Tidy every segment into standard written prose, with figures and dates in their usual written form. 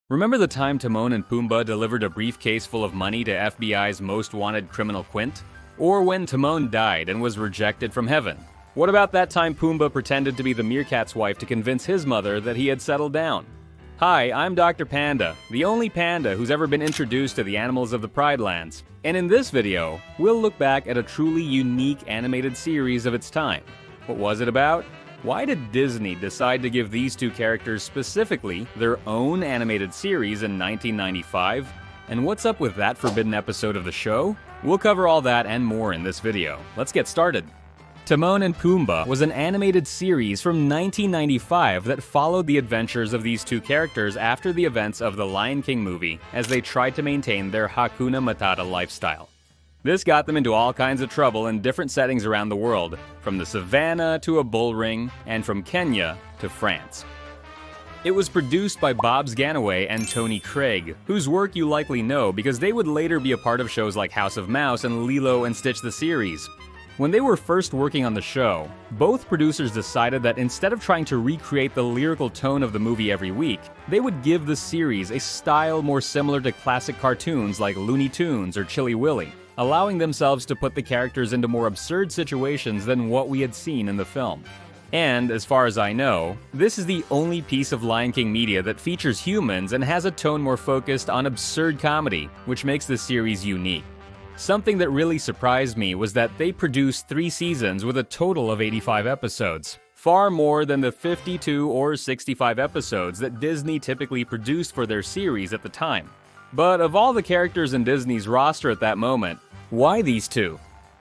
Remember the time Timon and Pumbaa delivered a briefcase full of money to FBI's most wanted criminal Quint? Or when Timon died and was rejected from heaven? What about that time Pumbaa pretended to be the meerkat's wife to convince his mother that he had settled down? Hi, I'm Dr. Panda, the only panda who's ever been introduced to the animals of the Pride Lands. And in this video, we'll look back at a truly unique animated series of its time. What was it about? Why did Disney decide to give these two characters specifically their own animated series in 1995? And what's up with that forbidden episode of the show? We'll cover all that and more in this video. Let's get started. Timon and Pumbaa was an animated series from 1995 that followed the adventures of these two characters after the events of the Lion King movie as they tried to maintain their Hakuna Matata lifestyle. This got them into all kinds of trouble in different settings around the world, from the savannah to a bull ring, and from Kenya to France. It was produced by Bobs Ganaway and Tony Craig, whose work you likely know because they would later be a part of shows like House of Mouse and Lilo and Stitch the series. When they were first working on the show, both producers decided that instead of trying to recreate the lyrical tone of the movie every week, they would give the series a style more similar to classic cartoons like Looney Tunes or Chilly Willy, allowing themselves to put the characters into more absurd situations than what we had seen in the film. And, as far as I know, this is the only piece of Lion King media that features humans and has a tone more focused on absurd comedy, which makes the series unique. Something that really surprised me was that they produced 3 seasons with a total of 85 episodes, far more than the 52 or 65 episodes that Disney typically produced for their series at the time. But of all the characters in Disney's roster at that moment, why these two?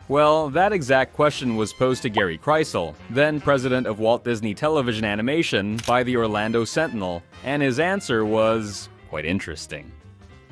Well, that exact question was posed to Gary Kreisel, then president of Walt Disney Television Animation, by the Orlando Sentinel, and his answer was quite interesting.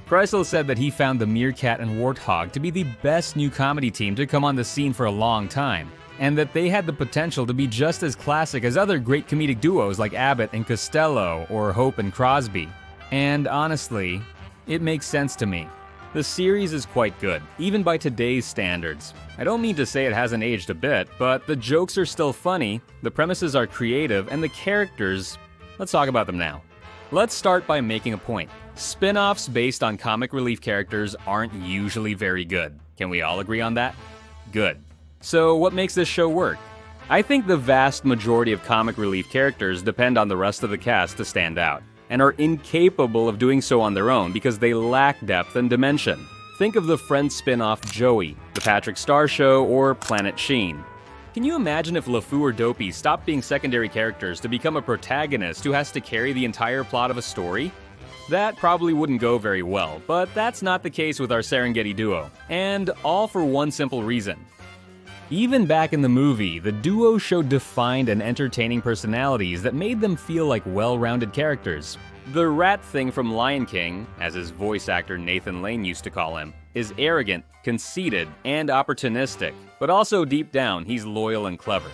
Kreisel said that he found the Meerkat and Warthog to be the best new comedy team to come on the scene for a long time, and that they had the potential to be just as classic as other great comedic duos like Abbott and Costello or Hope and Crosby. And honestly, it makes sense to me. The series is quite good, even by today's standards. I don't mean to say it hasn't aged a bit, but the jokes are still funny, the premises are creative, and the characters, let's talk about them now. Let's start by making a point. Spin-offs based on comic relief characters aren't usually very good. Can we all agree on that? Good. So what makes this show work? I think the vast majority of comic relief characters depend on the rest of the cast to stand out, and are incapable of doing so on their own because they lack depth and dimension. Think of the Friends spin-off Joey, The Patrick Star Show, or Planet Sheen. Can you imagine if LeFou or Dopey stopped being secondary characters to become a protagonist who has to carry the entire plot of a story? That probably wouldn't go very well, but that's not the case with our Serengeti duo, and all for one simple reason. Even back in the movie, the duo showed defined and entertaining personalities that made them feel like well-rounded characters. The rat thing from Lion King, as his voice actor Nathan Lane used to call him, is arrogant, conceited, and opportunistic, but also deep down he's loyal and clever.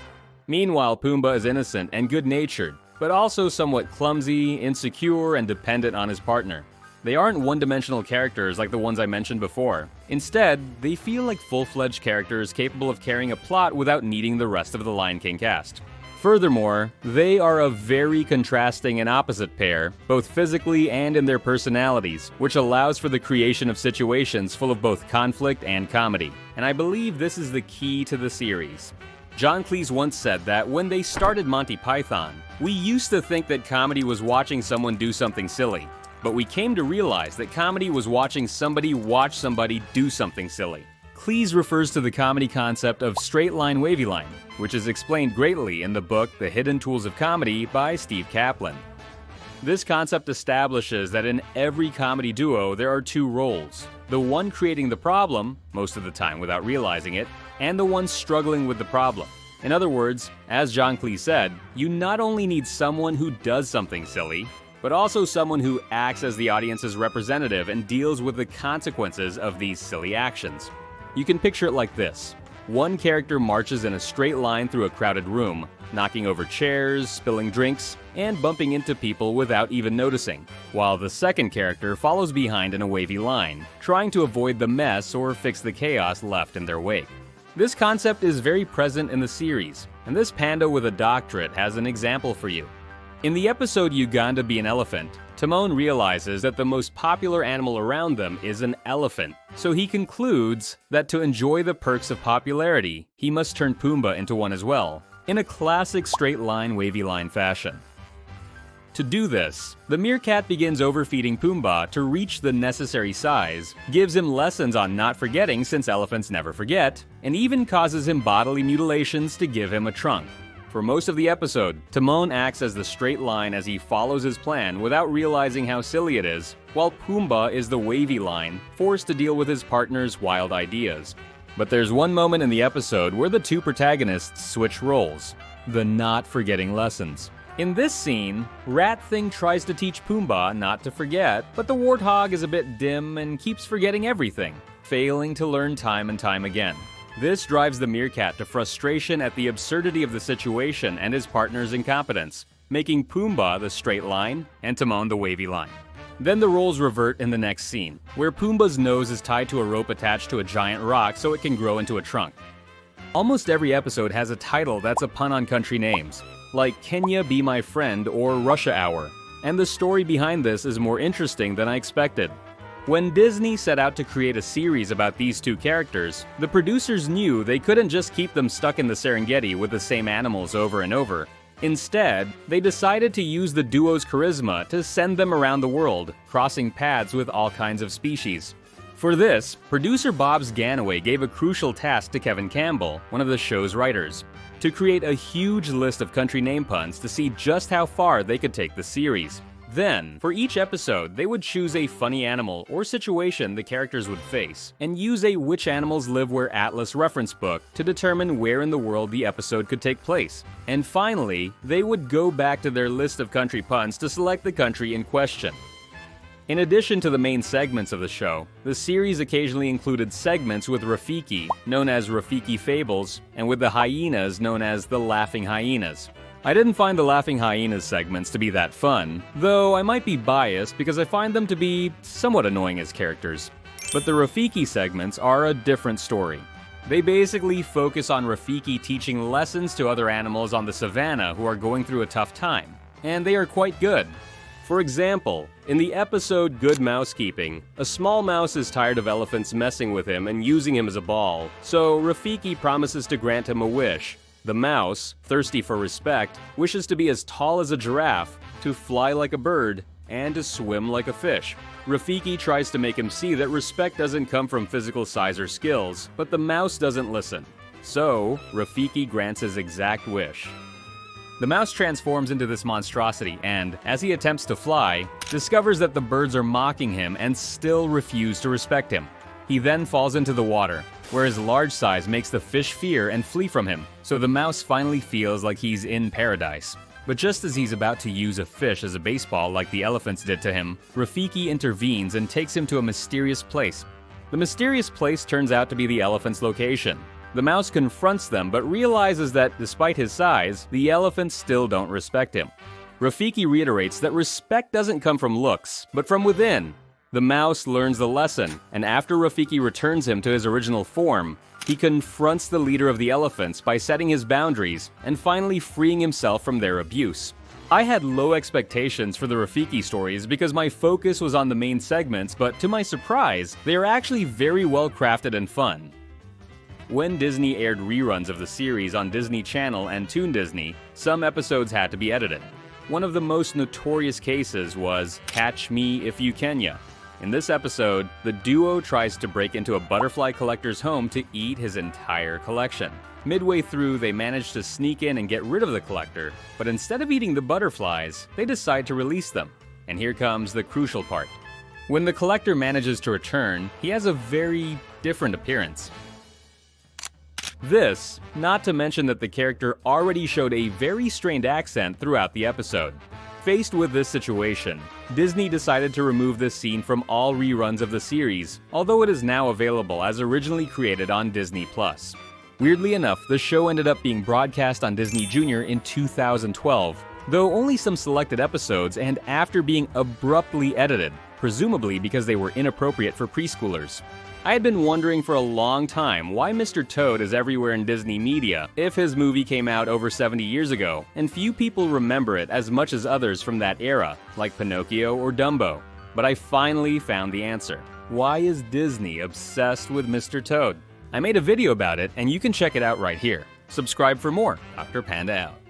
Meanwhile, Pumbaa is innocent and good-natured, but also somewhat clumsy, insecure, and dependent on his partner. They aren't one-dimensional characters like the ones I mentioned before. Instead, they feel like full-fledged characters capable of carrying a plot without needing the rest of the Lion King cast. Furthermore, they are a very contrasting and opposite pair, both physically and in their personalities, which allows for the creation of situations full of both conflict and comedy. And I believe this is the key to the series. John Cleese once said that when they started Monty Python, we used to think that comedy was watching someone do something silly. But we came to realize that comedy was watching somebody watch somebody do something silly. Cleese refers to the comedy concept of straight line wavy line, which is explained greatly in the book The Hidden Tools of Comedy by Steve Kaplan. This concept establishes that in every comedy duo there are 2 roles. The one creating the problem, most of the time without realizing it, and the one struggling with the problem. In other words, as John Cleese said, you not only need someone who does something silly, but also someone who acts as the audience's representative and deals with the consequences of these silly actions. You can picture it like this. One character marches in a straight line through a crowded room, knocking over chairs, spilling drinks, and bumping into people without even noticing, while the second character follows behind in a wavy line, trying to avoid the mess or fix the chaos left in their wake. This concept is very present in the series, and this panda with a doctorate has an example for you. In the episode Uganda Be an Elephant, Timon realizes that the most popular animal around them is an elephant, so he concludes that to enjoy the perks of popularity, he must turn Pumbaa into one as well, in a classic straight line, wavy line fashion. To do this, the meerkat begins overfeeding Pumbaa to reach the necessary size, gives him lessons on not forgetting since elephants never forget, and even causes him bodily mutilations to give him a trunk. For most of the episode, Timon acts as the straight line as he follows his plan without realizing how silly it is, while Pumbaa is the wavy line, forced to deal with his partner's wild ideas. But there's one moment in the episode where the two protagonists switch roles: the not forgetting lessons. In this scene, Rat Thing tries to teach Pumbaa not to forget, but the warthog is a bit dim and keeps forgetting everything, failing to learn time and time again. This drives the meerkat to frustration at the absurdity of the situation and his partner's incompetence, making Pumbaa the straight line and Timon the wavy line. Then the roles revert in the next scene, where Pumbaa's nose is tied to a rope attached to a giant rock so it can grow into a trunk. Almost every episode has a title that's a pun on country names, like Kenya Be My Friend or Russia Hour, and the story behind this is more interesting than I expected. When Disney set out to create a series about these two characters, the producers knew they couldn't just keep them stuck in the Serengeti with the same animals over and over. Instead, they decided to use the duo's charisma to send them around the world, crossing paths with all kinds of species. For this, producer Bob Ganaway gave a crucial task to Kevin Campbell, one of the show's writers, to create a huge list of country name puns to see just how far they could take the series. Then, for each episode, they would choose a funny animal or situation the characters would face, and use a Which Animals Live Where Atlas reference book to determine where in the world the episode could take place. And finally, they would go back to their list of country puns to select the country in question. In addition to the main segments of the show, the series occasionally included segments with Rafiki, known as Rafiki Fables, and with the hyenas known as the Laughing Hyenas. I didn't find the Laughing Hyenas segments to be that fun, though I might be biased because I find them to be somewhat annoying as characters. But the Rafiki segments are a different story. They basically focus on Rafiki teaching lessons to other animals on the savannah who are going through a tough time, and they are quite good. For example, in the episode Good Mousekeeping, a small mouse is tired of elephants messing with him and using him as a ball, so Rafiki promises to grant him a wish. The mouse, thirsty for respect, wishes to be as tall as a giraffe, to fly like a bird, and to swim like a fish. Rafiki tries to make him see that respect doesn't come from physical size or skills, but the mouse doesn't listen. So, Rafiki grants his exact wish. The mouse transforms into this monstrosity and, as he attempts to fly, discovers that the birds are mocking him and still refuse to respect him. He then falls into the water, where his large size makes the fish fear and flee from him, so the mouse finally feels like he's in paradise. But just as he's about to use a fish as a baseball like the elephants did to him, Rafiki intervenes and takes him to a mysterious place. The mysterious place turns out to be the elephant's location. The mouse confronts them but realizes that, despite his size, the elephants still don't respect him. Rafiki reiterates that respect doesn't come from looks, but from within. The mouse learns the lesson, and after Rafiki returns him to his original form, he confronts the leader of the elephants by setting his boundaries and finally freeing himself from their abuse. I had low expectations for the Rafiki stories because my focus was on the main segments, but to my surprise, they are actually very well crafted and fun. When Disney aired reruns of the series on Disney Channel and Toon Disney, some episodes had to be edited. One of the most notorious cases was Catch Me If You Kenya. In this episode, the duo tries to break into a butterfly collector's home to eat his entire collection. Midway through, they manage to sneak in and get rid of the collector, but instead of eating the butterflies, they decide to release them. And here comes the crucial part. When the collector manages to return, he has a very different appearance. This, not to mention that the character already showed a very strained accent throughout the episode. Faced with this situation, Disney decided to remove this scene from all reruns of the series, although it is now available as originally created on Disney+. Weirdly enough, the show ended up being broadcast on Disney Junior in 2012, though only some selected episodes and after being abruptly edited. presumably because they were inappropriate for preschoolers. I had been wondering for a long time why Mr. Toad is everywhere in Disney media if his movie came out over 70 years ago, and few people remember it as much as others from that era, like Pinocchio or Dumbo. But I finally found the answer. Why is Disney obsessed with Mr. Toad? I made a video about it, and you can check it out right here. Subscribe for more. Dr. Panda out.